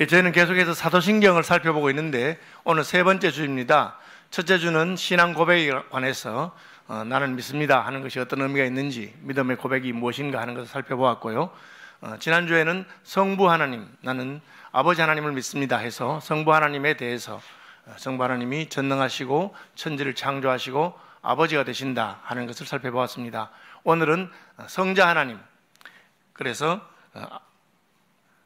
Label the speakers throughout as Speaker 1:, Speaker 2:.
Speaker 1: 저희는 계속해서 사도신경을 살펴보고 있는데 오늘 세 번째 주입니다. 첫째 주는 신앙 고백에 관해서 나는 믿습니다 하는 것이 어떤 의미가 있는지, 믿음의 고백이 무엇인가 하는 것을 살펴보았고요. 지난주에는 성부 하나님, 나는 아버지 하나님을 믿습니다 해서 성부 하나님에 대해서 성부 하나님이 전능하시고 천지를 창조하시고 아버지가 되신다 하는 것을 살펴보았습니다. 오늘은 성자 하나님, 그래서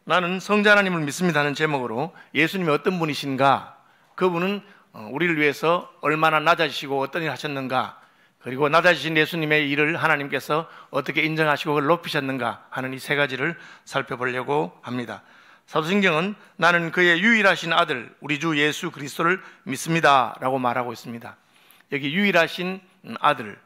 Speaker 1: 나는 성자 하나님을 믿습니다 하는 제목으로 예수님이 어떤 분이신가, 그분은 우리를 위해서 얼마나 낮아지시고 어떤 일을 하셨는가, 그리고 낮아지신 예수님의 일을 하나님께서 어떻게 인정하시고 그걸 높이셨는가 하는 이 세 가지를 살펴보려고 합니다. 사도신경은 나는 그의 유일하신 아들 우리 주 예수 그리스도를 믿습니다 라고 말하고 있습니다. 여기 유일하신 아들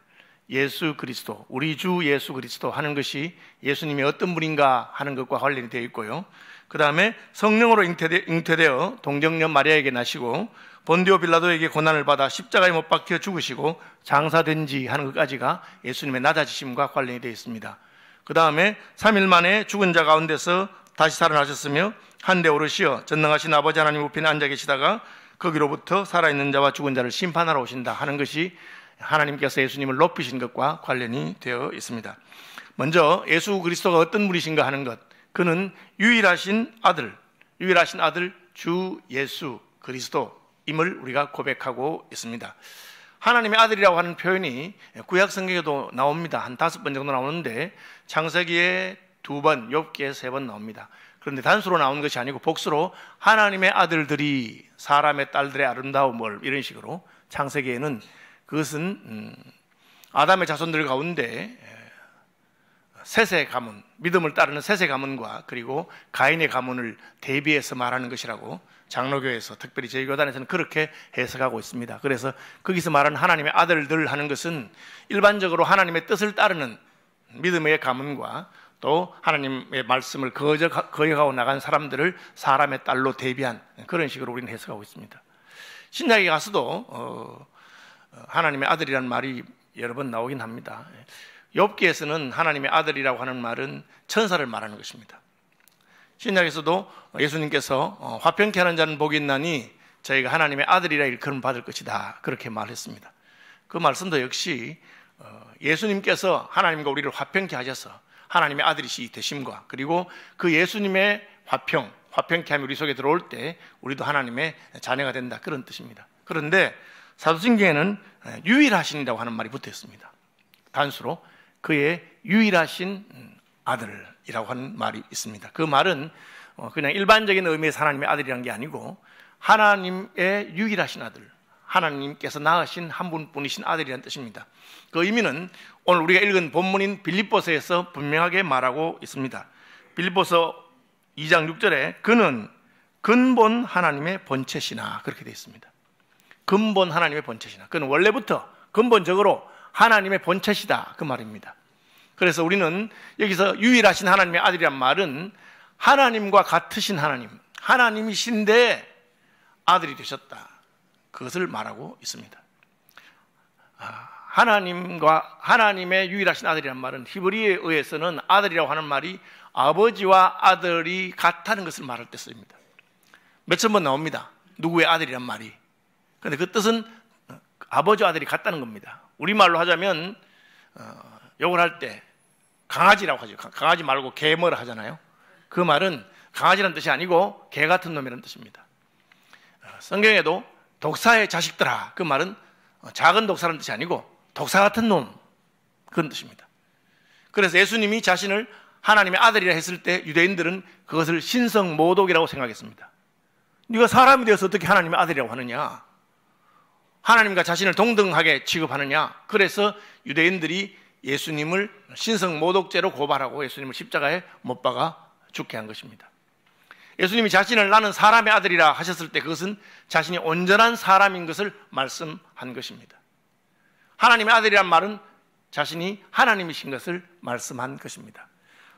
Speaker 1: 예수 그리스도, 우리 주 예수 그리스도 하는 것이 예수님이 어떤 분인가 하는 것과 관련이 되어 있고요. 그 다음에 성령으로 잉태되어 동정녀 마리아에게 나시고 본디오 빌라도에게 고난을 받아 십자가에 못 박혀 죽으시고 장사된 지 하는 것까지가 예수님의 낮아지심과 관련이 되어 있습니다. 그 다음에 3일 만에 죽은 자 가운데서 다시 살아나셨으며 한데 오르시어 전능하신 아버지 하나님 우편에 앉아 계시다가 거기로부터 살아있는 자와 죽은 자를 심판하러 오신다 하는 것이 하나님께서 예수님을 높이신 것과 관련이 되어 있습니다. 먼저 예수 그리스도가 어떤 분이신가 하는 것, 그는 유일하신 아들 주 예수 그리스도임을 우리가 고백하고 있습니다. 하나님의 아들이라고 하는 표현이 구약 성경에도 나옵니다. 한 5번 정도 나오는데 창세기에 2번, 욥기에 3번 나옵니다. 그런데 단수로 나오는 것이 아니고 복수로 하나님의 아들들이 사람의 딸들의 아름다움을, 이런 식으로 창세기에는 그것은 아담의 자손들 가운데 셋의 가문, 믿음을 따르는 셋의 가문과 그리고 가인의 가문을 대비해서 말하는 것이라고 장로교에서, 특별히 저희 교단에서는 그렇게 해석하고 있습니다. 그래서 거기서 말하는 하나님의 아들들 하는 것은 일반적으로 하나님의 뜻을 따르는 믿음의 가문과 또 하나님의 말씀을 거역하고 나간 사람들을 사람의 딸로 대비한 그런 식으로 우리는 해석하고 있습니다. 신약에 가서도 하나님의 아들이라는 말이 여러 번 나오긴 합니다. 욥기에서는 하나님의 아들이라고 하는 말은 천사를 말하는 것입니다. 신약에서도 예수님께서 화평케 하는 자는 복이 있나니 저희가 하나님의 아들이라 일컬음 받을 것이다, 그렇게 말했습니다. 그 말씀도 역시 예수님께서 하나님과 우리를 화평케 하셔서 하나님의 아들이시 되심과 그리고 그 예수님의 화평케 함이 우리 속에 들어올 때 우리도 하나님의 자녀가 된다, 그런 뜻입니다. 그런데 사도신경에는 유일하신이라고 하는 말이 붙어 있습니다. 단수로 그의 유일하신 아들이라고 하는 말이 있습니다. 그 말은 그냥 일반적인 의미의 하나님의 아들이라는 게 아니고 하나님의 유일하신 아들, 하나님께서 낳으신 한 분뿐이신 아들이라는 뜻입니다. 그 의미는 오늘 우리가 읽은 본문인 빌립보서에서 분명하게 말하고 있습니다. 빌립보서 2장 6절에 그는 근본 하나님의 본체시나, 그렇게 되어 있습니다. 근본 하나님의 본체시나, 그는 원래부터 근본적으로 하나님의 본체시다, 그 말입니다. 그래서 우리는 여기서 유일하신 하나님의 아들이란 말은 하나님과 같으신 하나님이신데 아들이 되셨다, 그것을 말하고 있습니다. 하나님의 유일하신 아들이란 말은 히브리어에 의해서는 아들이라고 하는 말이 아버지와 아들이 같다는 것을 말할 때 씁니다. 몇천 번 나옵니다, 누구의 아들이란 말이. 그런데 그 뜻은 아버지와 아들이 같다는 겁니다. 우리말로 하자면 욕을 할 때 강아지라고 하죠. 강아지 말고 개 뭐라 하잖아요. 그 말은 강아지라는 뜻이 아니고 개 같은 놈이라는 뜻입니다. 성경에도 독사의 자식들아, 그 말은 작은 독사라는 뜻이 아니고 독사 같은 놈, 그런 뜻입니다. 그래서 예수님이 자신을 하나님의 아들이라 했을 때 유대인들은 그것을 신성모독이라고 생각했습니다. 네가 사람이 되어서 어떻게 하나님의 아들이라고 하느냐, 하나님과 자신을 동등하게 취급하느냐. 그래서 유대인들이 예수님을 신성모독죄로 고발하고 예수님을 십자가에 못 박아 죽게 한 것입니다. 예수님이 자신을 나는 사람의 아들이라 하셨을 때 그것은 자신이 온전한 사람인 것을 말씀한 것입니다. 하나님의 아들이란 말은 자신이 하나님이신 것을 말씀한 것입니다.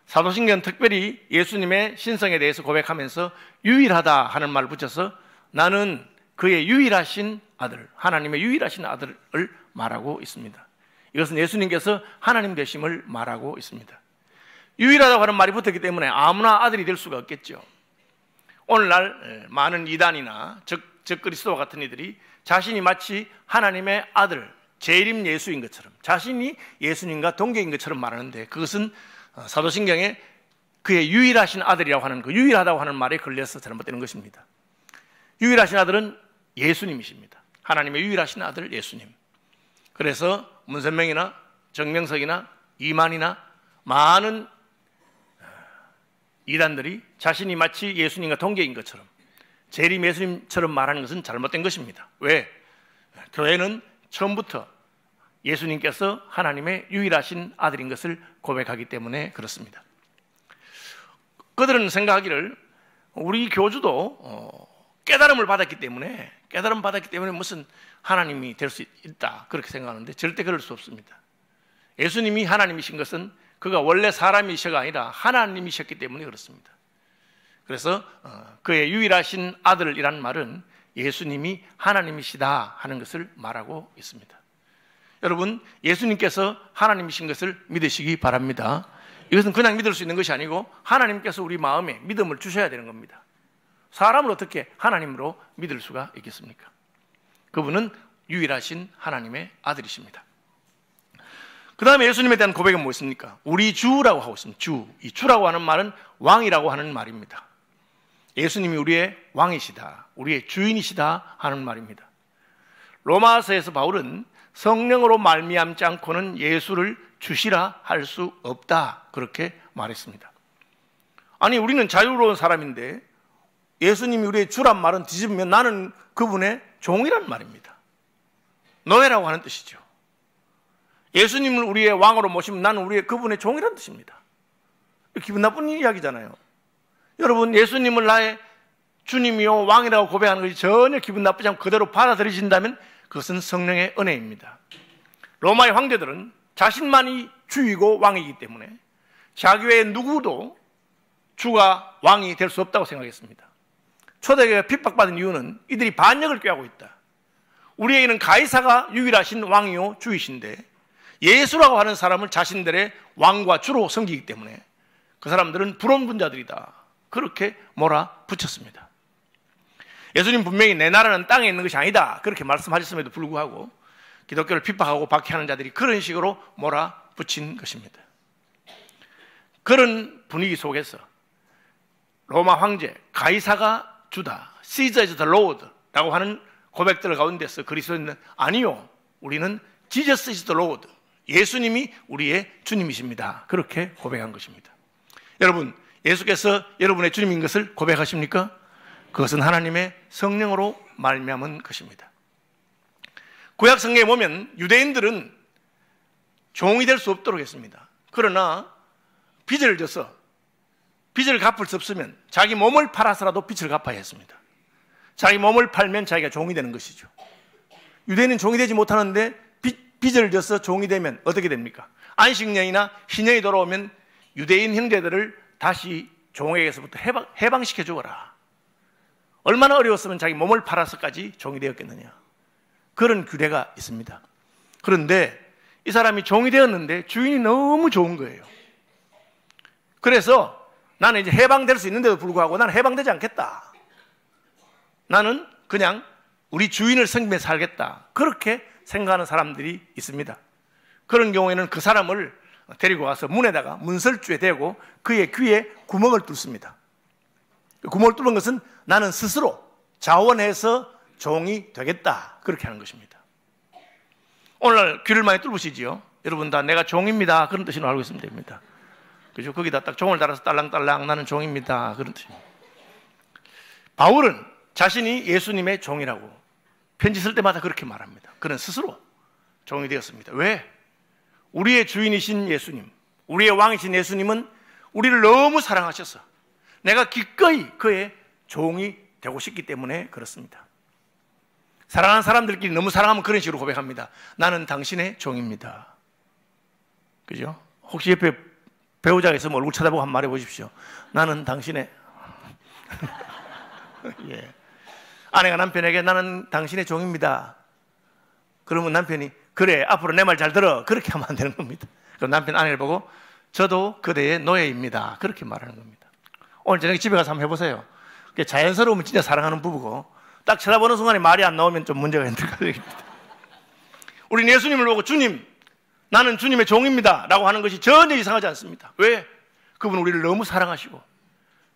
Speaker 1: 사도신경은 특별히 예수님의 신성에 대해서 고백하면서 유일하다 하는 말을 붙여서 나는 그의 유일하신 아들, 하나님의 유일하신 아들을 말하고 있습니다. 이것은 예수님께서 하나님 되심을 말하고 있습니다. 유일하다고 하는 말이 붙었기 때문에 아무나 아들이 될 수가 없겠죠. 오늘날 많은 이단이나 적그리스도와 같은 이들이 자신이 마치 하나님의 아들, 재림 예수인 것처럼, 자신이 예수님과 동격인 것처럼 말하는데, 그것은 사도신경에 그의 유일하신 아들이라고 하는, 그 유일하다고 하는 말에 걸려서 잘못되는 것입니다. 유일하신 아들은 예수님이십니다. 하나님의 유일하신 아들 예수님. 그래서 문선명이나 정명석이나 이만이나 많은 이단들이 자신이 마치 예수님과 동격인 것처럼, 재림 예수님처럼 말하는 것은 잘못된 것입니다. 왜? 교회는 처음부터 예수님께서 하나님의 유일하신 아들인 것을 고백하기 때문에 그렇습니다. 그들은 생각하기를 우리 교주도 깨달음을 받았기 때문에 무슨 하나님이 될 수 있다, 그렇게 생각하는데 절대 그럴 수 없습니다. 예수님이 하나님이신 것은 그가 원래 사람이셔가 아니라 하나님이셨기 때문에 그렇습니다. 그래서 그의 유일하신 아들이라는 말은 예수님이 하나님이시다 하는 것을 말하고 있습니다. 여러분, 예수님께서 하나님이신 것을 믿으시기 바랍니다. 이것은 그냥 믿을 수 있는 것이 아니고 하나님께서 우리 마음에 믿음을 주셔야 되는 겁니다. 사람을 어떻게 하나님으로 믿을 수가 있겠습니까? 그분은 유일하신 하나님의 아들이십니다. 그 다음에 예수님에 대한 고백은 무엇입니까? 우리 주라고 하고 있습니다. 주. 이 주라고 하는 말은 왕이라고 하는 말입니다. 예수님이 우리의 왕이시다, 우리의 주인이시다 하는 말입니다. 로마서에서 바울은 성령으로 말미암지 않고는 예수를 주시라 할 수 없다, 그렇게 말했습니다. 아니, 우리는 자유로운 사람인데 예수님이 우리의 주란 말은 뒤집으면 나는 그분의 종이란 말입니다. 노예라고 하는 뜻이죠. 예수님을 우리의 왕으로 모시면 나는 그분의 종이란 뜻입니다. 기분 나쁜 이야기잖아요. 여러분, 예수님을 나의 주님이요 왕이라고 고백하는 것이 전혀 기분 나쁘지 않고 그대로 받아들여진다면 그것은 성령의 은혜입니다. 로마의 황제들은 자신만이 주이고 왕이기 때문에 자기 외에 누구도 주가 왕이 될 수 없다고 생각했습니다. 초대교회가 핍박받은 이유는 이들이 반역을 꾀하고 있다. 우리에게는 가이사가 유일하신 왕이요 주이신데 예수라고 하는 사람을 자신들의 왕과 주로 섬기기 때문에 그 사람들은 불온분자들이다, 그렇게 몰아붙였습니다. 예수님 분명히 내 나라는 땅에 있는 것이 아니다, 그렇게 말씀하셨음에도 불구하고 기독교를 핍박하고 박해하는 자들이 그런 식으로 몰아붙인 것입니다. 그런 분위기 속에서 로마 황제 가이사가 주다, Caesar is the Lord 라고 하는 고백들 가운데서 그리스도인은 아니요, 우리는 Jesus is the Lord, 예수님이 우리의 주님이십니다, 그렇게 고백한 것입니다. 여러분, 예수께서 여러분의 주님인 것을 고백하십니까? 그것은 하나님의 성령으로 말미암은 것입니다. 구약 성경에 보면 유대인들은 종이 될 수 없도록 했습니다. 그러나 빚을 져서 빚을 갚을 수 없으면 자기 몸을 팔아서라도 빚을 갚아야 했습니다. 자기 몸을 팔면 자기가 종이 되는 것이죠. 유대인은 종이 되지 못하는데 빚을 져서 종이 되면 어떻게 됩니까? 안식년이나 신년이 돌아오면 유대인 형제들을 다시 종에게서부터 해방시켜 주어라. 얼마나 어려웠으면 자기 몸을 팔아서까지 종이 되었겠느냐, 그런 규례가 있습니다. 그런데 이 사람이 종이 되었는데 주인이 너무 좋은 거예요. 그래서 나는 이제 해방될 수 있는데도 불구하고 나는 해방되지 않겠다, 나는 그냥 우리 주인을 섬기며 살겠다, 그렇게 생각하는 사람들이 있습니다. 그런 경우에는 그 사람을 데리고 와서 문에다가 문설주에 대고 그의 귀에 구멍을 뚫습니다. 구멍을 뚫는 것은 나는 스스로 자원해서 종이 되겠다, 그렇게 하는 것입니다. 오늘 귀를 많이 뚫으시지요? 여러분 다 내가 종입니다, 그런 뜻으로 알고 있으면 됩니다. 그죠? 거기다 딱 종을 달아서 딸랑딸랑 나는 종입니다, 그런 뜻입니다. 바울은 자신이 예수님의 종이라고 편지 쓸 때마다 그렇게 말합니다. 그는 스스로 종이 되었습니다. 왜? 우리의 주인이신 예수님, 우리의 왕이신 예수님은 우리를 너무 사랑하셔서 내가 기꺼이 그의 종이 되고 싶기 때문에 그렇습니다. 사랑하는 사람들끼리 너무 사랑하면 그런 식으로 고백합니다. 나는 당신의 종입니다. 그죠? 혹시 옆에 배우자가 있으면 얼굴 쳐다보고 한번 말해보십시오. 나는 당신의 예. 아내가 남편에게 나는 당신의 종입니다. 그러면 남편이 그래, 앞으로 내 말 잘 들어, 그렇게 하면 안 되는 겁니다. 그럼 남편 아내를 보고 저도 그대의 노예입니다, 그렇게 말하는 겁니다. 오늘 저녁에 집에 가서 한번 해보세요. 자연스러우면 진짜 사랑하는 부부고, 딱 쳐다보는 순간에 말이 안 나오면 좀 문제가 있는 가정입니다. 우리는 예수님을 보고 주님, 나는 주님의 종입니다 라고 하는 것이 전혀 이상하지 않습니다. 왜? 그분은 우리를 너무 사랑하시고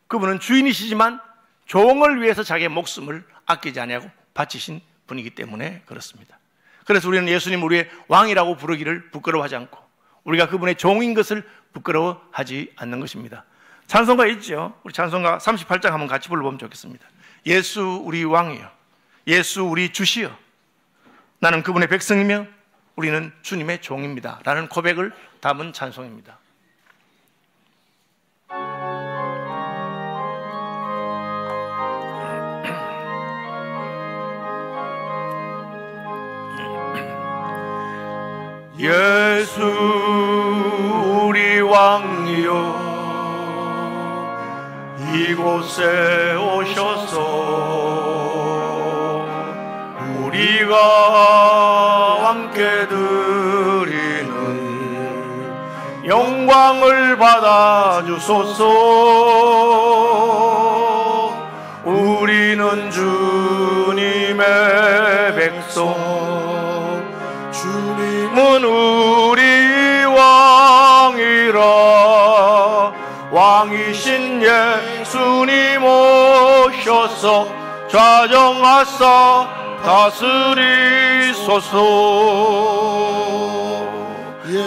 Speaker 1: 그분은 주인이시지만 종을 위해서 자기의 목숨을 아끼지 아니하고 바치신 분이기 때문에 그렇습니다. 그래서 우리는 예수님 우리의 왕이라고 부르기를 부끄러워하지 않고 우리가 그분의 종인 것을 부끄러워하지 않는 것입니다. 찬송가 있죠? 우리 찬송가 38장 한번 같이 불러보면 좋겠습니다. 예수 우리 왕이여, 예수 우리 주시여, 나는 그분의 백성이며 우리는 주님의 종입니다 라는 고백을 담은 찬송입니다. 예수 우리 왕이여, 이곳에 오셔서 우리가 함께 드리는 영광을 받아주소서. 우리는 주님의 백성, 주님은 우리 왕이라. 왕이신 예수님 오셔서 좌정하사 다스리소서.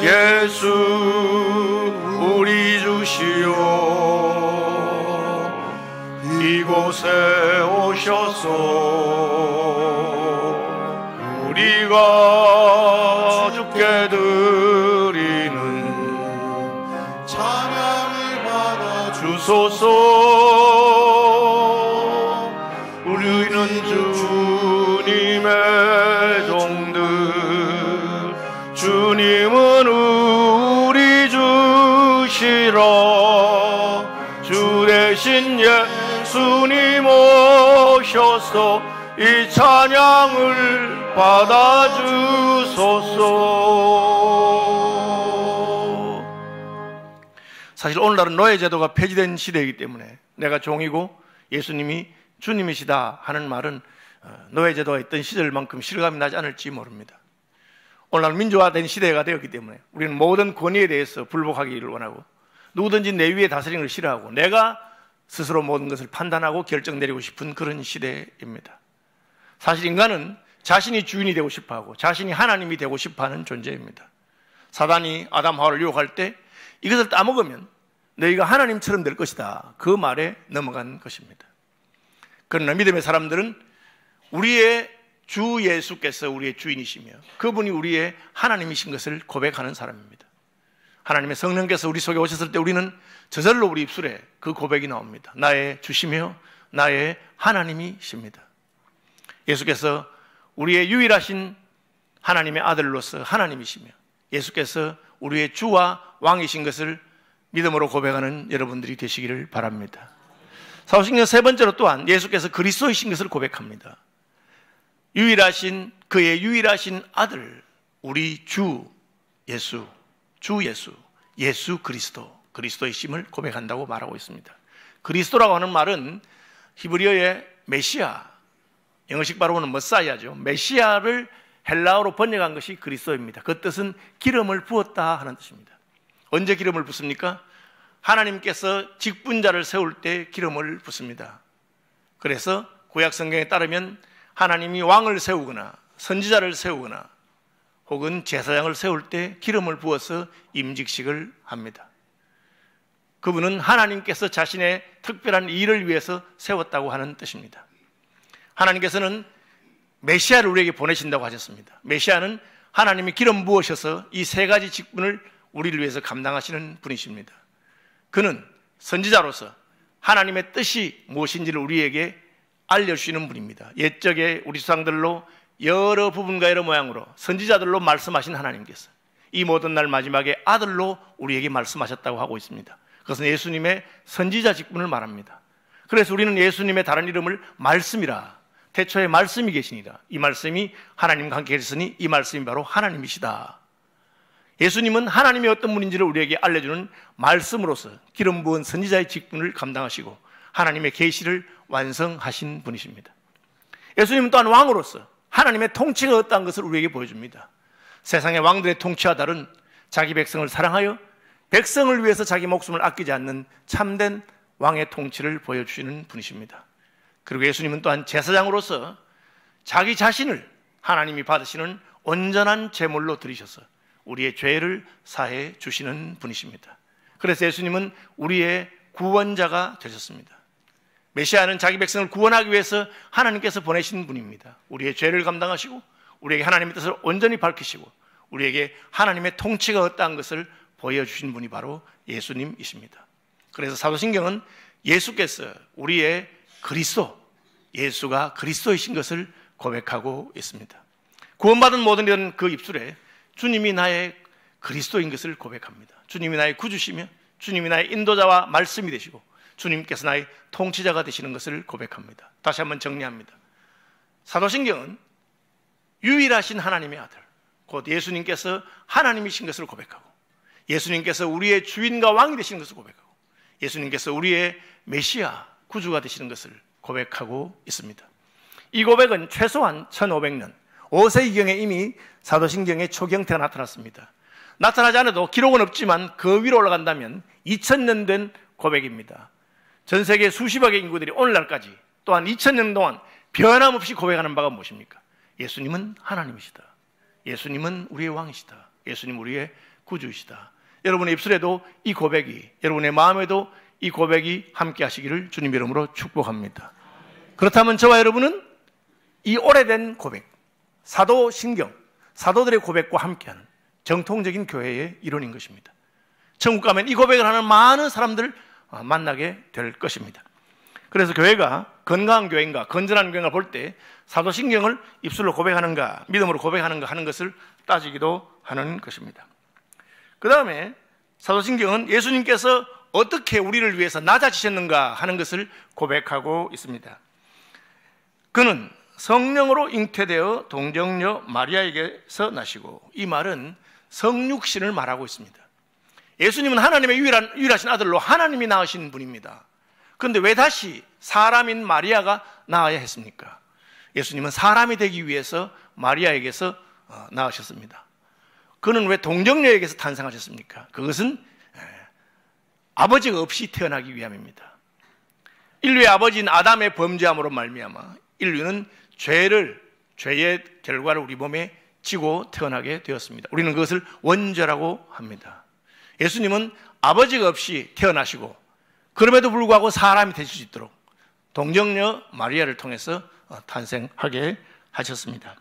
Speaker 1: 예수 우리 주시오, 이곳에 오셔서 우리가 주께 드리는 찬양을 받아 주소서. 우리는 주님의 종들, 주님은 우리 주시라. 주 대신 예수님 오셔서 이 찬양을 받아주소서. 사실 오늘날은 노예제도가 폐지된 시대이기 때문에 내가 종이고 예수님이 주님이시다 하는 말은 노예제도가 있던 시절만큼 실감이 나지 않을지 모릅니다. 오늘날 민주화된 시대가 되었기 때문에 우리는 모든 권위에 대해서 불복하기를 원하고 누구든지 내 위에 다스리는 걸 싫어하고 내가 스스로 모든 것을 판단하고 결정 내리고 싶은 그런 시대입니다. 사실 인간은 자신이 주인이 되고 싶어하고 자신이 하나님이 되고 싶어하는 존재입니다. 사단이 아담 하와를 유혹할 때 이것을 따먹으면 너희가 하나님처럼 될 것이다, 그 말에 넘어간 것입니다. 그러나 믿음의 사람들은 우리의 주 예수께서 우리의 주인이시며 그분이 우리의 하나님이신 것을 고백하는 사람입니다. 하나님의 성령께서 우리 속에 오셨을 때 우리는 저절로 우리 입술에 그 고백이 나옵니다. 나의 주시며 나의 하나님이십니다. 예수께서 우리의 유일하신 하나님의 아들로서 하나님이시며 예수께서 우리의 주와 왕이신 것을 믿음으로 고백하는 여러분들이 되시기를 바랍니다. 사도신경 세 번째로 또한 예수께서 그리스도이신 것을 고백합니다. 유일하신 그의 유일하신 아들, 우리 주 예수, 예수 그리스도이심을 고백한다고 말하고 있습니다. 그리스도라고 하는 말은 히브리어의 메시아, 영어식 발음은 머사야죠. 메시아를 헬라어로 번역한 것이 그리스도입니다. 그 뜻은 기름을 부었다 하는 뜻입니다. 언제 기름을 붓습니까? 하나님께서 직분자를 세울 때 기름을 붓습니다. 그래서 구약 성경에 따르면 하나님이 왕을 세우거나 선지자를 세우거나 혹은 제사장을 세울 때 기름을 부어서 임직식을 합니다. 그분은 하나님께서 자신의 특별한 일을 위해서 세웠다고 하는 뜻입니다. 하나님께서는 메시아를 우리에게 보내신다고 하셨습니다. 메시아는 하나님이 기름 부으셔서 이 세 가지 직분을 우리를 위해서 감당하시는 분이십니다. 그는 선지자로서 하나님의 뜻이 무엇인지를 우리에게 알려주시는 분입니다. 옛적에 우리 조상들로 여러 부분과 여러 모양으로 선지자들로 말씀하신 하나님께서 이 모든 날 마지막에 아들로 우리에게 말씀하셨다고 하고 있습니다. 그것은 예수님의 선지자 직분을 말합니다. 그래서 우리는 예수님의 다른 이름을 말씀이라, 태초에 말씀이 계시니라, 이 말씀이 하나님과 함께 계셨으니 이 말씀이 바로 하나님이시다. 예수님은 하나님이 어떤 분인지를 우리에게 알려주는 말씀으로서 기름 부은 선지자의 직분을 감당하시고 하나님의 계시를 완성하신 분이십니다. 예수님은 또한 왕으로서 하나님의 통치가 어떠한 것을 우리에게 보여줍니다. 세상의 왕들의 통치와 다른 자기 백성을 사랑하여 백성을 위해서 자기 목숨을 아끼지 않는 참된 왕의 통치를 보여주시는 분이십니다. 그리고 예수님은 또한 제사장으로서 자기 자신을 하나님이 받으시는 온전한 제물로 드리셔서 우리의 죄를 사해 주시는 분이십니다. 그래서 예수님은 우리의 구원자가 되셨습니다. 메시아는 자기 백성을 구원하기 위해서 하나님께서 보내신 분입니다. 우리의 죄를 감당하시고 우리에게 하나님의 뜻을 온전히 밝히시고 우리에게 하나님의 통치가 어떠한 것을 보여주신 분이 바로 예수님이십니다. 그래서 사도신경은 예수께서 우리의 그리스도, 예수가 그리스도이신 것을 고백하고 있습니다. 구원받은 모든 이들은 그 입술에 주님이 나의 그리스도인 것을 고백합니다. 주님이 나의 구주시며 주님이 나의 인도자와 말씀이 되시고 주님께서 나의 통치자가 되시는 것을 고백합니다. 다시 한번 정리합니다. 사도신경은 유일하신 하나님의 아들, 곧 예수님께서 하나님이신 것을 고백하고 예수님께서 우리의 주인과 왕이 되시는 것을 고백하고 예수님께서 우리의 메시아, 구주가 되시는 것을 고백하고 있습니다. 이 고백은 최소한 1500년 5세기경에 이미 사도신경의 초경태가 나타났습니다. 나타나지 않아도 기록은 없지만 그 위로 올라간다면 2000년 된 고백입니다. 전 세계 수십억의 인구들이 오늘날까지 또한 2000년 동안 변함없이 고백하는 바가 무엇입니까? 예수님은 하나님이시다. 예수님은 우리의 왕이시다. 예수님 우리의 구주이시다. 여러분의 입술에도 이 고백이, 여러분의 마음에도 이 고백이 함께 하시기를 주님 이름으로 축복합니다. 그렇다면 저와 여러분은 이 오래된 고백, 사도신경, 사도들의 고백과 함께하는 정통적인 교회의 일원인 것입니다. 천국 가면 이 고백을 하는 많은 사람들 만나게 될 것입니다. 그래서 교회가 건강한 교회인가 건전한 교회인가 볼 때 사도신경을 입술로 고백하는가 믿음으로 고백하는가 하는 것을 따지기도 하는 것입니다. 그 다음에 사도신경은 예수님께서 어떻게 우리를 위해서 낮아지셨는가 하는 것을 고백하고 있습니다. 그는 성령으로 잉태되어 동정녀 마리아에게서 나시고, 이 말은 성육신을 말하고 있습니다. 예수님은 하나님의 유일하신 아들로 하나님이 낳으신 분입니다. 그런데 왜 다시 사람인 마리아가 낳아야 했습니까? 예수님은 사람이 되기 위해서 마리아에게서 낳으셨습니다. 그는 왜 동정녀에게서 탄생하셨습니까? 그것은 아버지가 없이 태어나기 위함입니다. 인류의 아버지인 아담의 범죄함으로 말미암아 인류는 죄의 결과를 우리 몸에 지고 태어나게 되었습니다. 우리는 그것을 원죄라고 합니다. 예수님은 아버지가 없이 태어나시고 그럼에도 불구하고 사람이 되실 수 있도록 동정녀 마리아를 통해서 탄생하게 하셨습니다.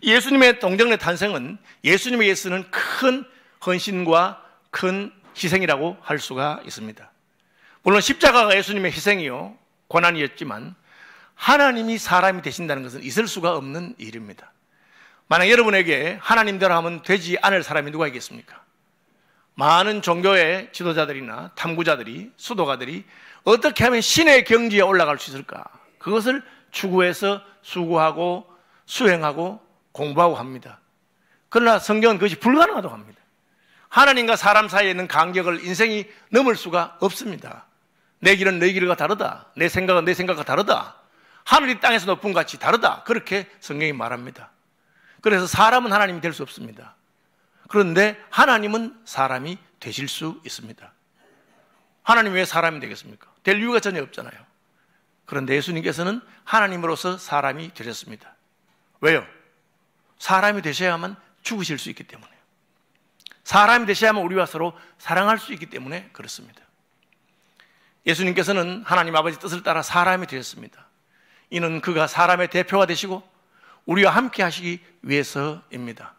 Speaker 1: 예수님의 동정녀 탄생은 예수님에게 쓰는 큰 헌신과 큰 희생이라고 할 수가 있습니다. 물론 십자가가 예수님의 희생이요 고난이었지만 하나님이 사람이 되신다는 것은 있을 수가 없는 일입니다. 만약 여러분에게 하나님대로 하면 되지 않을 사람이 누가 있겠습니까? 많은 종교의 지도자들이나 탐구자들이, 수도가들이 어떻게 하면 신의 경지에 올라갈 수 있을까? 그것을 추구해서 수고하고 수행하고 공부하고 합니다. 그러나 성경은 그것이 불가능하다고 합니다. 하나님과 사람 사이에 있는 간격을 인생이 넘을 수가 없습니다. 내 길은 내 길과 다르다. 내 생각은 내 생각과 다르다. 하늘이 땅에서 높은 같이 다르다. 그렇게 성경이 말합니다. 그래서 사람은 하나님이 될 수 없습니다. 그런데 하나님은 사람이 되실 수 있습니다. 하나님이 왜 사람이 되겠습니까? 될 이유가 전혀 없잖아요. 그런데 예수님께서는 하나님으로서 사람이 되셨습니다. 왜요? 사람이 되셔야만 죽으실 수 있기 때문에요. 사람이 되셔야만 우리와 서로 사랑할 수 있기 때문에 그렇습니다. 예수님께서는 하나님 아버지 뜻을 따라 사람이 되셨습니다. 이는 그가 사람의 대표가 되시고 우리와 함께 하시기 위해서입니다.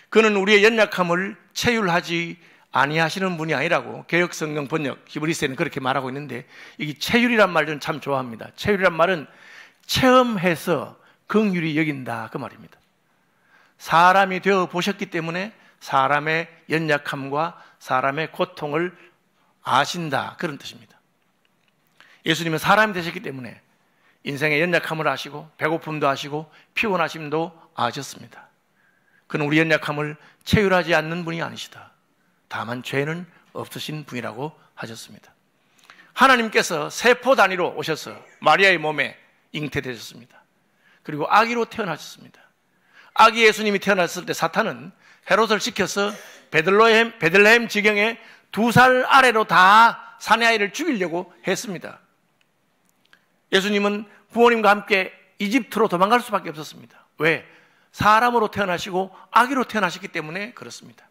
Speaker 1: 그는 우리의 연약함을 체휼하지 아니하시는 분이 아니라고 개역성경 번역 히브리서에는 그렇게 말하고 있는데, 이 체휼이란 말 저는 참 좋아합니다. 체휼이란 말은 체험해서 긍휼히 여긴다 그 말입니다. 사람이 되어 보셨기 때문에 사람의 연약함과 사람의 고통을 아신다 그런 뜻입니다. 예수님은 사람이 되셨기 때문에 인생의 연약함을 아시고 배고픔도 아시고 피곤하심도 아셨습니다. 그는 우리 연약함을 체휼하지 않는 분이 아니시다. 다만 죄는 없으신 분이라고 하셨습니다. 하나님께서 세포 단위로 오셔서 마리아의 몸에 잉태되셨습니다. 그리고 아기로 태어나셨습니다. 아기 예수님이 태어났을 때 사탄은 헤롯을 시켜서 베들레헴 지경에 2살 아래로 다 사내 아이를 죽이려고 했습니다. 예수님은 부모님과 함께 이집트로 도망갈 수밖에 없었습니다. 왜? 사람으로 태어나시고 아기로 태어나셨기 때문에 그렇습니다.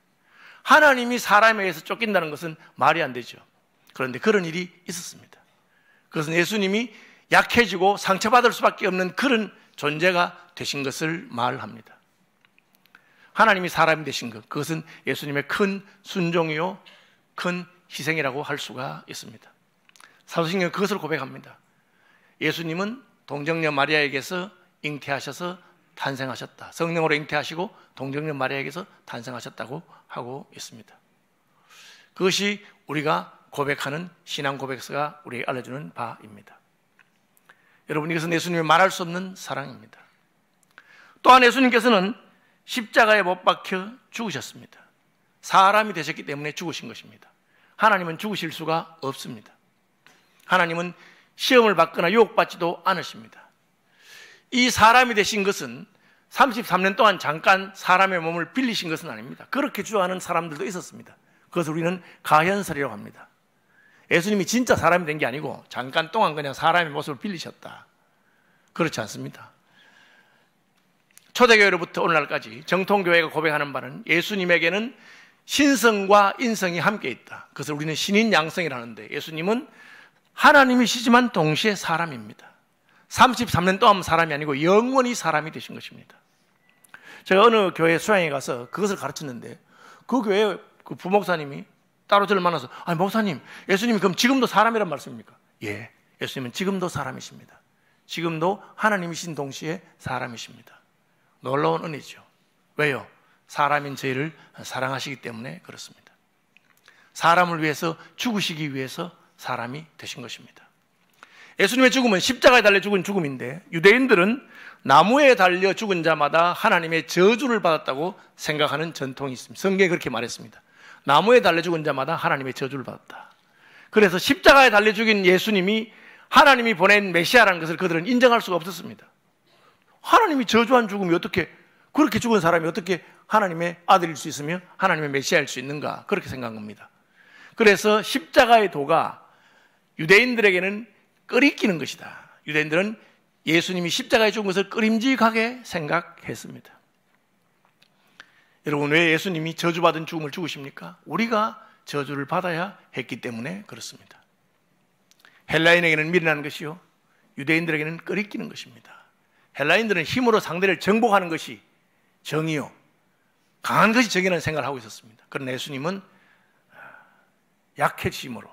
Speaker 1: 하나님이 사람에 의해서 쫓긴다는 것은 말이 안 되죠. 그런데 그런 일이 있었습니다. 그것은 예수님이 약해지고 상처받을 수밖에 없는 그런 존재가 되신 것을 말합니다. 하나님이 사람이 되신 것, 그것은 예수님의 큰 순종이요 큰 희생이라고 할 수가 있습니다. 사도신경은 그것을 고백합니다. 예수님은 동정녀 마리아에게서 잉태하셔서 탄생하셨다. 성령으로 잉태하시고 동정녀 마리아에게서 탄생하셨다고 하고 있습니다. 그것이 우리가 고백하는 신앙 고백서가 우리에게 알려주는 바입니다. 여러분, 이것은 예수님이 말할 수 없는 사랑입니다. 또한 예수님께서는 십자가에 못 박혀 죽으셨습니다. 사람이 되셨기 때문에 죽으신 것입니다. 하나님은 죽으실 수가 없습니다. 하나님은 시험을 받거나 유혹받지도 않으십니다. 이 사람이 되신 것은 33년 동안 잠깐 사람의 몸을 빌리신 것은 아닙니다. 그렇게 주장하는 사람들도 있었습니다. 그것을 우리는 가현설이라고 합니다. 예수님이 진짜 사람이 된 게 아니고 잠깐 동안 그냥 사람의 모습을 빌리셨다. 그렇지 않습니다. 초대교회로부터 오늘날까지 정통교회가 고백하는 바는 예수님에게는 신성과 인성이 함께 있다. 그것을 우리는 신인양성이라는데, 예수님은 하나님이시지만 동시에 사람입니다. 33년 동안 사람이 아니고 영원히 사람이 되신 것입니다. 제가 어느 교회 수양에 가서 그것을 가르쳤는데, 그 교회 그 부목사님이 따로 저를 만나서, 아니 목사님, 예수님이 그럼 지금도 사람이란 말씀입니까? 예, 예수님은 지금도 사람이십니다. 지금도 하나님이신 동시에 사람이십니다. 놀라운 은혜죠. 왜요? 사람인 저희를 사랑하시기 때문에 그렇습니다. 사람을 위해서 죽으시기 위해서 사람이 되신 것입니다. 예수님의 죽음은 십자가에 달려 죽은 죽음인데, 유대인들은 나무에 달려 죽은 자마다 하나님의 저주를 받았다고 생각하는 전통이 있습니다. 성경에 그렇게 말했습니다. 나무에 달려 죽은 자마다 하나님의 저주를 받았다. 그래서 십자가에 달려 죽인 예수님이 하나님이 보낸 메시아라는 것을 그들은 인정할 수가 없었습니다. 하나님이 저주한 죽음이 어떻게, 그렇게 죽은 사람이 어떻게 하나님의 아들일 수 있으며 하나님의 메시아일 수 있는가, 그렇게 생각한 겁니다. 그래서 십자가의 도가 유대인들에게는 끄리끼는 것이다. 유대인들은 예수님이 십자가에 죽은 것을 끄림직하게 생각했습니다. 여러분, 왜 예수님이 저주받은 죽음을 죽으십니까? 우리가 저주를 받아야 했기 때문에 그렇습니다. 헬라인에게는 미련한 것이요, 유대인들에게는 끄리끼는 것입니다. 헬라인들은 힘으로 상대를 정복하는 것이 정의요, 강한 것이 정의라는 생각을 하고 있었습니다. 그러나 예수님은 약해지심으로,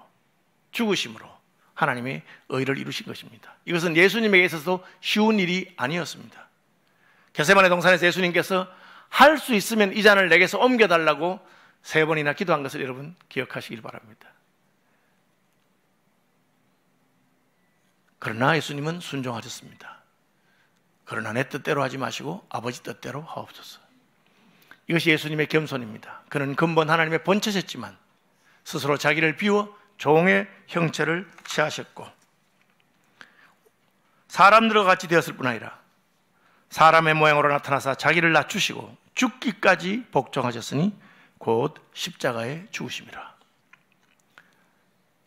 Speaker 1: 죽으심으로 하나님의 의를 이루신 것입니다. 이것은 예수님에게 있어서 쉬운 일이 아니었습니다. 겟세마네 동산에서 예수님께서 할 수 있으면 이 잔을 내게서 옮겨달라고 3번이나 기도한 것을 여러분 기억하시길 바랍니다. 그러나 예수님은 순종하셨습니다. 그러나 내 뜻대로 하지 마시고 아버지 뜻대로 하옵소서. 이것이 예수님의 겸손입니다. 그는 근본 하나님의 본체셨지만 스스로 자기를 비워 종의 형체를 취하셨고, 사람들과 같이 되었을 뿐 아니라 사람의 모양으로 나타나사 자기를 낮추시고 죽기까지 복종하셨으니 곧 십자가에 죽으심이라.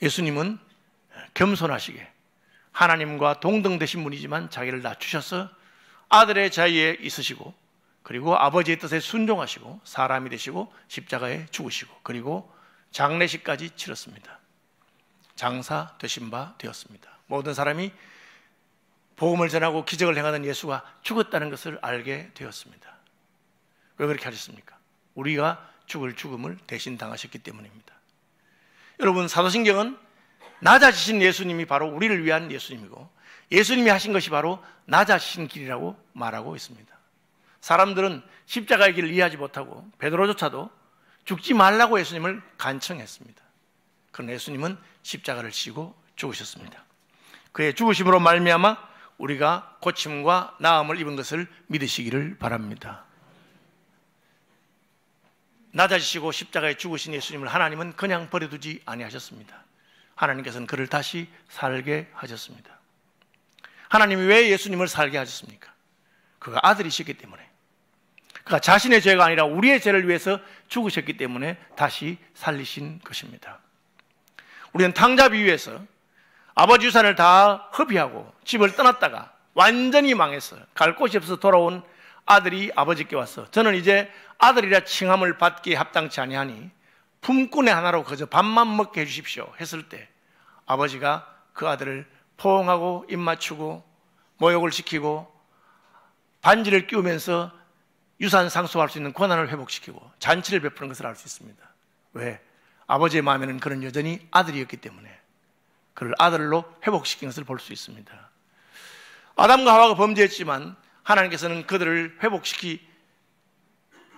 Speaker 1: 예수님은 겸손하시게 하나님과 동등되신 분이지만 자기를 낮추셔서 아들의 자리에 있으시고, 그리고 아버지의 뜻에 순종하시고 사람이 되시고 십자가에 죽으시고, 그리고 장례식까지 치렀습니다. 장사 되신 바 되었습니다. 모든 사람이 복음을 전하고 기적을 행하던 예수가 죽었다는 것을 알게 되었습니다. 왜 그렇게 하셨습니까? 우리가 죽을 죽음을 대신 당하셨기 때문입니다. 여러분, 사도신경은 낮아지신 예수님이 바로 우리를 위한 예수님이고, 예수님이 하신 것이 바로 낮아지신 길이라고 말하고 있습니다. 사람들은 십자가의 길을 이해하지 못하고 베드로조차도 죽지 말라고 예수님을 간청했습니다. 그러나 예수님은 십자가를 지고 죽으셨습니다. 그의 죽으심으로 말미암아 우리가 고침과 나음을 입은 것을 믿으시기를 바랍니다. 낮아지시고 십자가에 죽으신 예수님을 하나님은 그냥 버려두지 아니하셨습니다. 하나님께서는 그를 다시 살게 하셨습니다. 하나님이 왜 예수님을 살게 하셨습니까? 그가 아들이시기 때문에, 그가 자신의 죄가 아니라 우리의 죄를 위해서 죽으셨기 때문에 다시 살리신 것입니다. 우리는 탕자 비유에서 아버지 유산을 다 허비하고 집을 떠났다가 완전히 망해서 갈 곳이 없어서 돌아온 아들이 아버지께 와서 저는 이제 아들이라 칭함을 받기에 합당치 아니하니 품꾼의 하나로 그저 밥만 먹게 해주십시오 했을 때 아버지가 그 아들을 포옹하고 입 맞추고 모욕을 시키고 반지를 끼우면서 유산 상속할 수 있는 권한을 회복시키고 잔치를 베푸는 것을 알 수 있습니다. 왜? 아버지의 마음에는 그는 여전히 아들이었기 때문에 그를 아들로 회복시킨 것을 볼 수 있습니다. 아담과 하와가 범죄했지만 하나님께서는 그들을 회복시킬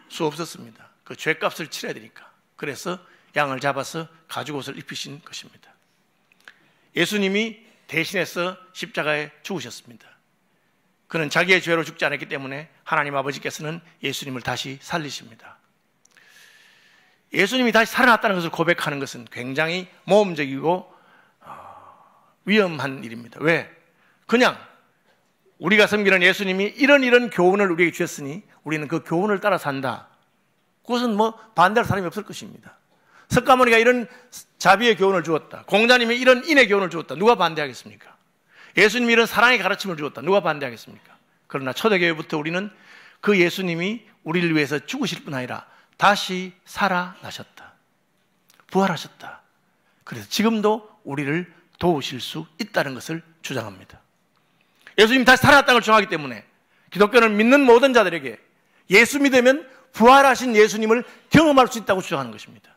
Speaker 1: 수 없었습니다. 그 죄값을 치러야 되니까. 그래서 양을 잡아서 가죽옷을 입히신 것입니다. 예수님이 대신해서 십자가에 죽으셨습니다. 그는 자기의 죄로 죽지 않았기 때문에 하나님 아버지께서는 예수님을 다시 살리십니다. 예수님이 다시 살아났다는 것을 고백하는 것은 굉장히 모험적이고 위험한 일입니다. 왜? 그냥 우리가 섬기는 예수님이 이런 교훈을 우리에게 주셨으니 우리는 그 교훈을 따라 산다. 그것은 뭐 반대할 사람이 없을 것입니다. 석가모니가 이런 자비의 교훈을 주었다. 공자님이 이런 인의 교훈을 주었다. 누가 반대하겠습니까? 예수님이 이런 사랑의 가르침을 주었다. 누가 반대하겠습니까? 그러나 초대교회부터 우리는 그 예수님이 우리를 위해서 죽으실 뿐 아니라 다시 살아나셨다. 부활하셨다. 그래서 지금도 우리를 도우실 수 있다는 것을 주장합니다. 예수님이 다시 살아났다는 걸 주장하기 때문에 기독교는 믿는 모든 자들에게 예수 믿으면 부활하신 예수님을 경험할 수 있다고 주장하는 것입니다.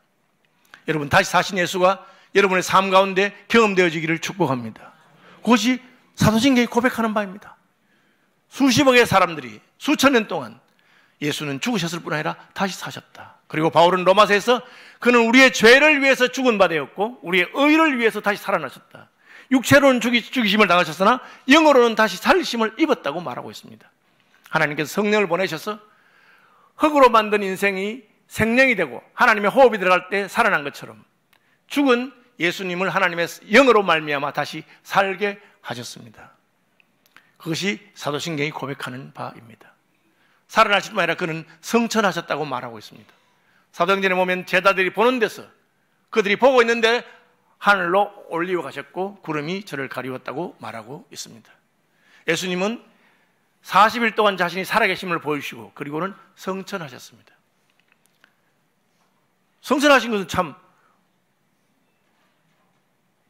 Speaker 1: 여러분, 다시 사신 예수가 여러분의 삶 가운데 경험되어지기를 축복합니다. 그것이 사도신경이 고백하는 바입니다. 수십억의 사람들이 수천 년 동안 예수는 죽으셨을 뿐 아니라 다시 사셨다. 그리고 바울은 로마서에서 그는 우리의 죄를 위해서 죽은 바 되었고 우리의 의를 위해서 다시 살아나셨다. 육체로는 죽이심을 당하셨으나 영으로는 다시 살리심을 입었다고 말하고 있습니다. 하나님께서 성령을 보내셔서 흙으로 만든 인생이 생명이 되고 하나님의 호흡이 들어갈 때 살아난 것처럼 죽은 예수님을 하나님의 영으로 말미암아 다시 살게 하셨습니다. 그것이 사도신경이 고백하는 바입니다. 살아나실 뿐 아니라 그는 성천하셨다고 말하고 있습니다. 사도행전에 보면 제자들이 보는 데서 그들이 보고 있는데 하늘로 올리워 가셨고 구름이 저를 가리웠다고 말하고 있습니다. 예수님은 40일 동안 자신이 살아계심을 보여주시고 그리고는 성천하셨습니다. 성천하신 것은 참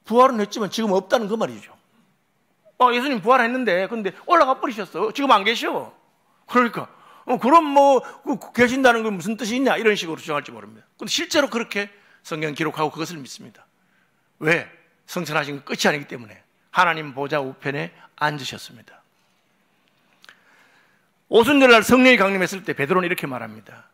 Speaker 1: 부활은 했지만 지금 없다는 그 말이죠. 예수님 부활했는데 근데 올라가 버리셨어. 지금 안 계셔. 그러니까 그럼 뭐 계신다는 건 무슨 뜻이 있냐 이런 식으로 주장할지 모릅니다. 근데 실제로 그렇게 성경 기록하고 그것을 믿습니다. 왜? 성천하신 건 끝이 아니기 때문에 하나님 보좌 우편에 앉으셨습니다. 오순절날 성령이 강림했을 때 베드로는 이렇게 말합니다.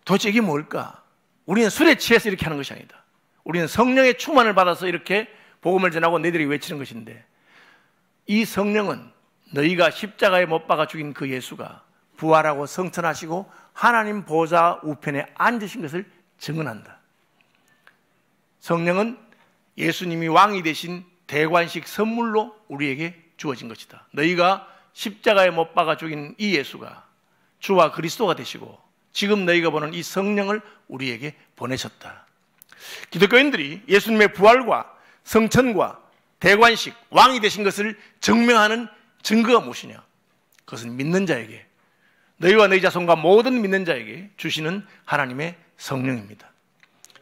Speaker 1: 도대체 이게 뭘까? 우리는 술에 취해서 이렇게 하는 것이 아니다. 우리는 성령의 충만을 받아서 이렇게 복음을 전하고 너희들이 외치는 것인데 이 성령은 너희가 십자가에 못 박아 죽인 그 예수가 부활하고 성천하시고 하나님 보좌 우편에 앉으신 것을 증언한다. 성령은 예수님이 왕이 되신 대관식 선물로 우리에게 주어진 것이다. 너희가 십자가에 못 박아 죽인 이 예수가 주와 그리스도가 되시고 지금 너희가 보는 이 성령을 우리에게 보내셨다. 기독교인들이 예수님의 부활과 성천과 대관식, 왕이 되신 것을 증명하는 증거가 무엇이냐? 그것은 믿는 자에게, 너희와 너희 자손과 모든 믿는 자에게 주시는 하나님의 성령입니다.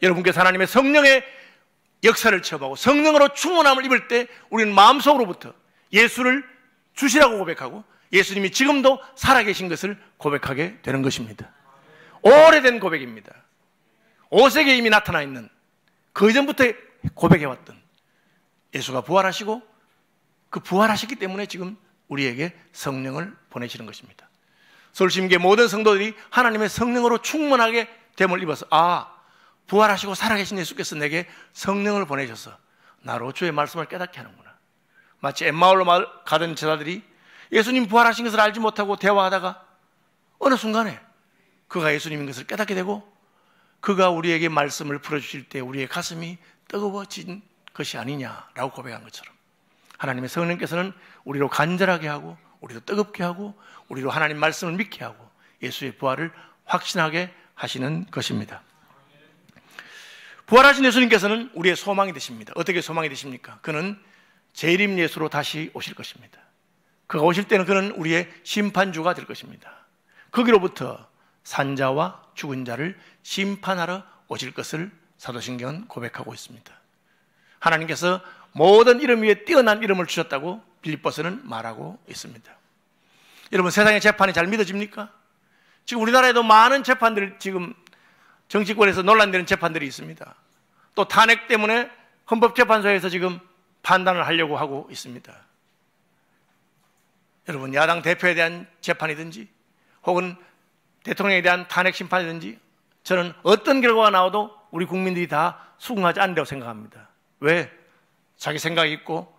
Speaker 1: 여러분께서 하나님의 성령의 역사를 체험하고 성령으로 충만함을 입을 때 우리는 마음속으로부터 예수를 주시라고 고백하고 예수님이 지금도 살아계신 것을 고백하게 되는 것입니다. 오래된 고백입니다. 5세기에 이미 나타나 있는 그 이전부터 고백해왔던 예수가 부활하시고 그 부활하셨기 때문에 지금 우리에게 성령을 보내시는 것입니다. 서울시민교회 모든 성도들이 하나님의 성령으로 충만하게 됨을 입어서 부활하시고 살아계신 예수께서 내게 성령을 보내셔서 나로 주의 말씀을 깨닫게 하는구나. 마치 엠마오로 가던 제자들이 예수님 부활하신 것을 알지 못하고 대화하다가 어느 순간에 그가 예수님인 것을 깨닫게 되고 그가 우리에게 말씀을 풀어주실 때 우리의 가슴이 뜨거워진 것이 아니냐라고 고백한 것처럼 하나님의 성령께서는 우리로 간절하게 하고 우리로 뜨겁게 하고 우리로 하나님 말씀을 믿게 하고 예수의 부활을 확신하게 하시는 것입니다. 부활하신 예수님께서는 우리의 소망이 되십니다. 어떻게 소망이 되십니까? 그는 재림 예수로 다시 오실 것입니다. 그가 오실 때는 그는 우리의 심판주가 될 것입니다. 거기로부터 산자와 죽은 자를 심판하러 오실 것을 사도신경은 고백하고 있습니다. 하나님께서 모든 이름 위에 뛰어난 이름을 주셨다고 빌립보서는 말하고 있습니다. 여러분, 세상의 재판이 잘 믿어집니까? 지금 우리나라에도 많은 재판들, 지금 정치권에서 논란되는 재판들이 있습니다. 또 탄핵 때문에 헌법재판소에서 지금 판단을 하려고 하고 있습니다. 여러분, 야당 대표에 대한 재판이든지 혹은 대통령에 대한 탄핵 심판이든지 저는 어떤 결과가 나와도 우리 국민들이 다 수긍하지 않는다고 생각합니다. 왜? 자기 생각이 있고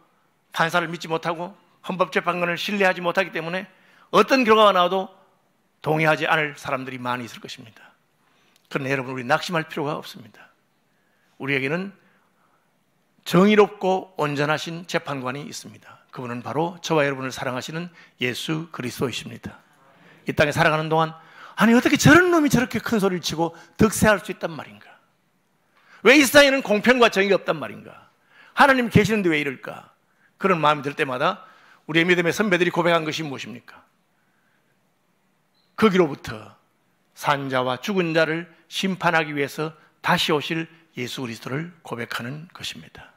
Speaker 1: 판사를 믿지 못하고 헌법재판관을 신뢰하지 못하기 때문에 어떤 결과가 나와도 동의하지 않을 사람들이 많이 있을 것입니다. 그러나 여러분, 우리 낙심할 필요가 없습니다. 우리에게는 정의롭고 온전하신 재판관이 있습니다. 그분은 바로 저와 여러분을 사랑하시는 예수 그리스도이십니다. 이 땅에 살아가는 동안 아니 어떻게 저런 놈이 저렇게 큰 소리를 치고 득세할 수 있단 말인가? 왜 이 세상에는 공평과 정의가 없단 말인가? 하나님 계시는데 왜 이럴까? 그런 마음이 들 때마다 우리의 믿음의 선배들이 고백한 것이 무엇입니까? 거기로부터 산자와 죽은 자를 심판하기 위해서 다시 오실 예수 그리스도를 고백하는 것입니다.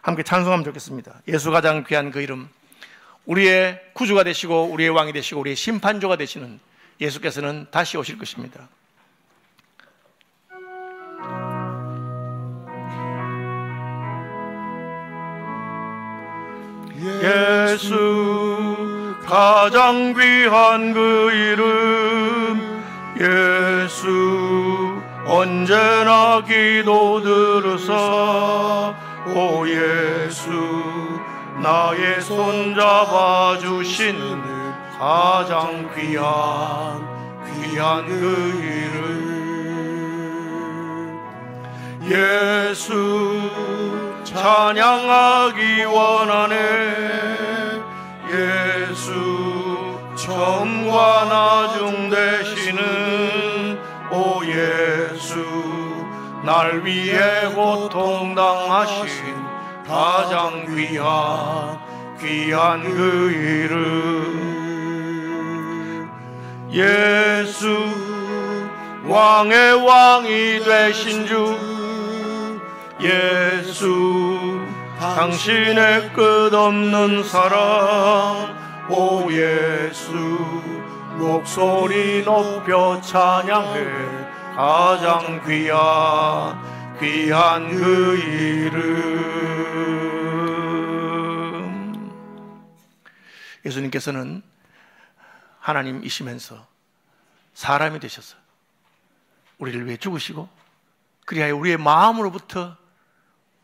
Speaker 1: 함께 찬송하면 좋겠습니다. 예수 가장 귀한 그 이름, 우리의 구주가 되시고 우리의 왕이 되시고 우리의 심판주가 되시는 예수께서는 다시 오실 것입니다. 예수 가장 귀한 그 이름, 예수 언제나 기도 들으사 오 예수 나의 손 잡아주시는 가장 귀한 그 이름, 예수 찬양하기 원하네. 예수 처음과 나중 되시는 오 예수 날 위해 고통당하신 가장 귀한 그 이름, 예수 왕의 왕이 되신 주 예수 당신의 끝없는 사랑 오 예수 목소리 높여 찬양해 가장 귀한 그 이름. 예수님께서는 하나님이시면서 사람이 되셔서 우리를 위해 죽으시고 그리하여 우리의 마음으로부터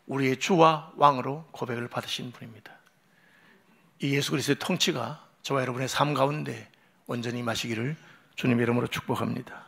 Speaker 1: 우리의 주와 왕으로 고백을 받으신 분입니다. 이 예수 그리스도의 통치가 저와 여러분의 삶 가운데 온전히 임하시기를 주님의 이름으로 축복합니다.